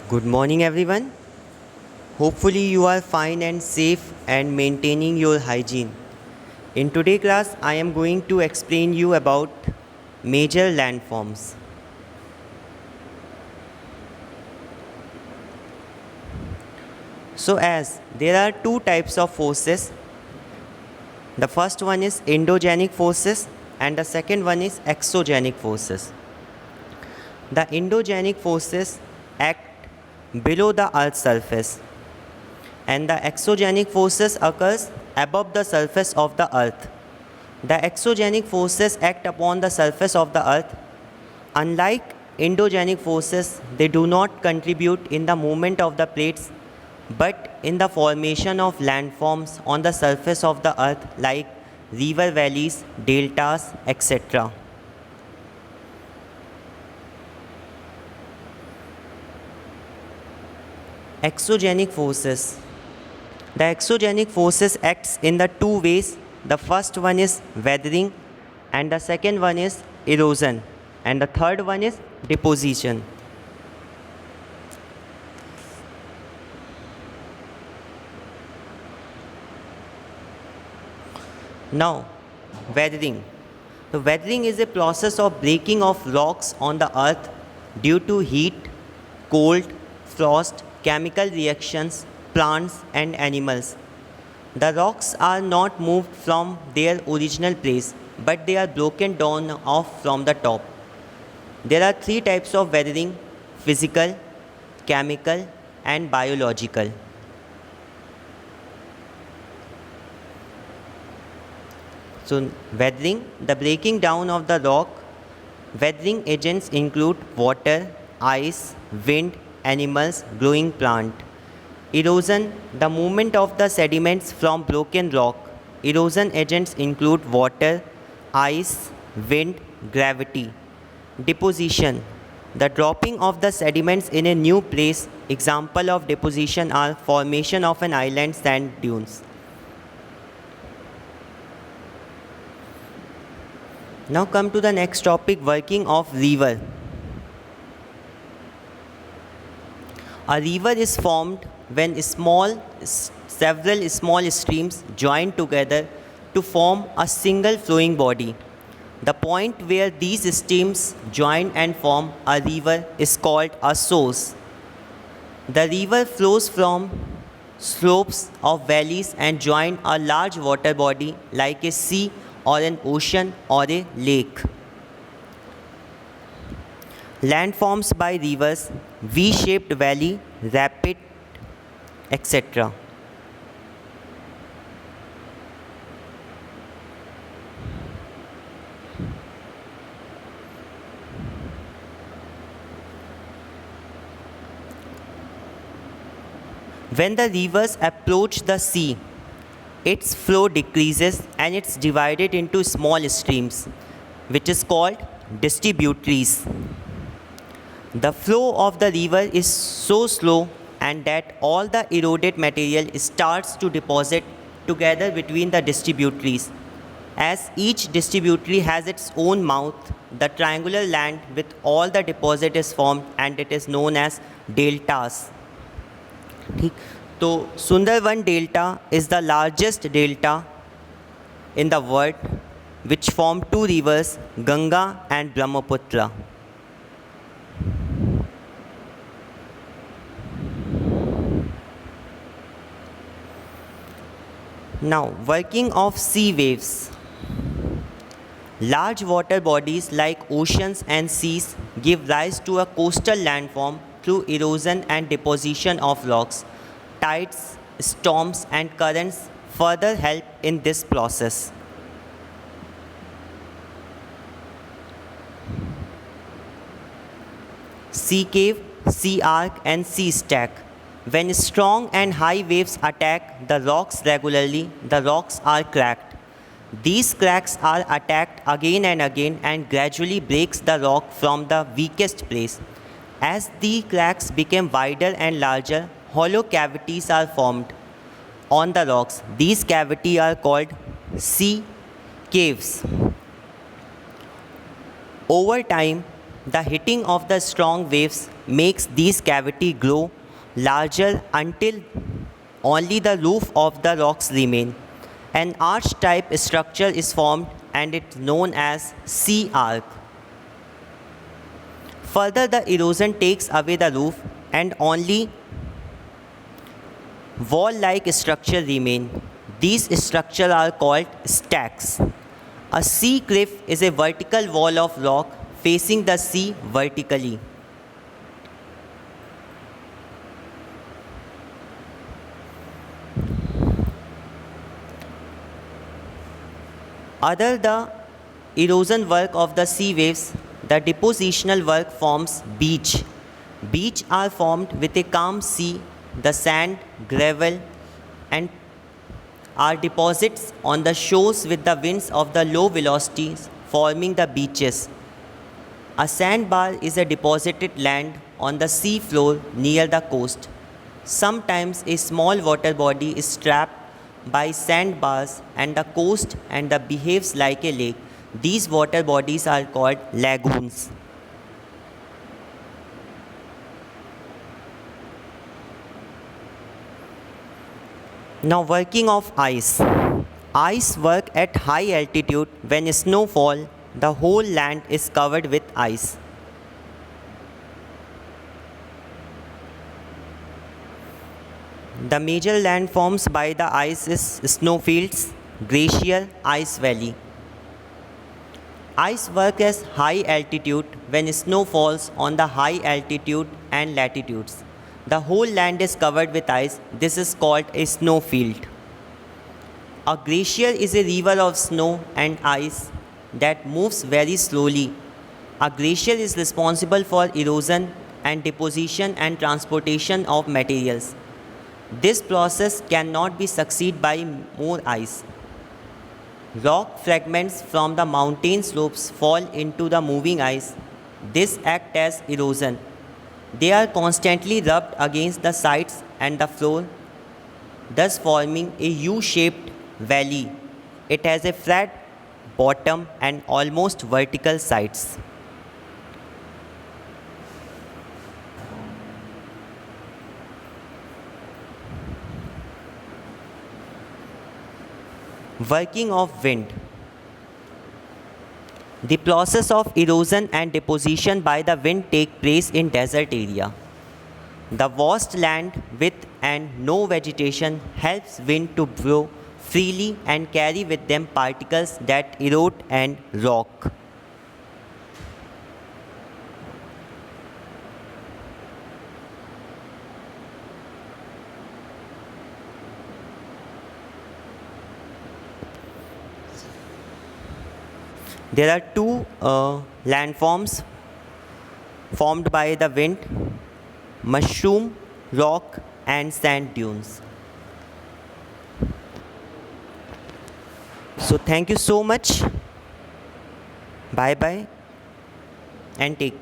Good morning, everyone. Hopefully, you are fine and safe and maintaining your hygiene. In today's class, I am going to explain you about major landforms. So, as there are two types of forces, the first one is endogenic forces and the second one is exogenic forces. The endogenic forces act below the Earth's surface and the exogenic forces occurs above the surface of the earth. The exogenic forces act upon the surface of the earth. Unlike endogenic forces, they do not contribute in the movement of the plates but in the formation of landforms on the surface of the earth like river valleys, deltas, etc. Exogenic forces. The exogenic forces acts in the two ways. The first one is weathering and the second one is erosion and the third one is deposition. Now, weathering. The weathering is a process of breaking of rocks on the earth due to heat, cold, frost, chemical reactions, plants and animals. The rocks are not moved from their original place, but they are broken down off from the top. There are three types of weathering: physical, chemical, and biological. So, weathering, the breaking down of the rock. Weathering agents include water, ice, wind, animals, growing plant. Erosion, the movement of the sediments from broken rock. Erosion agents include water, ice, wind, gravity. Deposition, the dropping of the sediments in a new place. Example of deposition are formation of an island, sand dunes. Now come to the next topic, working of river. A river is formed when several small streams join together to form a single flowing body. The point where these streams join and form a river is called a source. The river flows from slopes of valleys and join a large water body like a sea or an ocean or a lake. Landforms by rivers, V-shaped valley, rapid, etc. When the rivers approach the sea, its flow decreases and it's divided into small streams, which is called distributaries. The flow of the river is so slow and that all the eroded material starts to deposit together between the distributaries. As each distributary has its own mouth, the triangular land with all the deposit is formed and it is known as deltas. ठीक, तो Sundarban delta is the largest delta in the world, which form two rivers, Ganga and Brahmaputra. Now, working of sea waves. Large water bodies like oceans and seas give rise to a coastal landform through erosion and deposition of rocks. Tides, storms and currents further help in this process. Sea cave, sea arc and sea stack. When strong and high waves attack the rocks regularly, the rocks are cracked. These cracks are attacked again and again and gradually breaks the rock from the weakest place. As the cracks become wider and larger, hollow cavities are formed on the rocks. These cavities are called sea caves. Over time, The hitting of the strong waves makes these cavities grow larger until only the roof of the rocks remain. An arch-type structure is formed and it's known as sea arch. Further, the erosion takes away the roof and only wall-like structure remain. These structures are called stacks. A sea cliff is a vertical wall of rock facing the sea vertically. Other the erosion work of the sea waves, the depositional work forms beach. Beach are formed with a calm sea, the sand, gravel, and are deposits on the shores with the winds of the low velocities forming the beaches. A sandbar is a deposited land on the sea floor near the coast. Sometimes a small water body is trapped by sandbars and the coast and the behaves like a lake. These water bodies are called lagoons. Now working of ice. Ice work at high altitude when snow fall, the whole land is covered with ice. The major landforms by the ice is snowfields, glacier, ice valley. Ice work at high altitude when snow falls on the high altitude and latitudes. The whole land is covered with ice. This is called a snowfield. A glacier is a river of snow and ice that moves very slowly. A glacier is responsible for erosion and deposition and transportation of materials. This process cannot be succeeded by more ice. Rock fragments from the mountain slopes fall into the moving ice. This acts as erosion. They are constantly rubbed against the sides and the floor, thus forming a U-shaped valley. It has a flat bottom and almost vertical sides. Working of wind. The process of erosion and deposition by the wind take place in desert area. The vast land with and no vegetation helps wind to blow freely and carry with them particles that erode and rock. There are two landforms formed by the wind: mushroom, rock and sand dunes. So thank you so much. Bye bye and take care.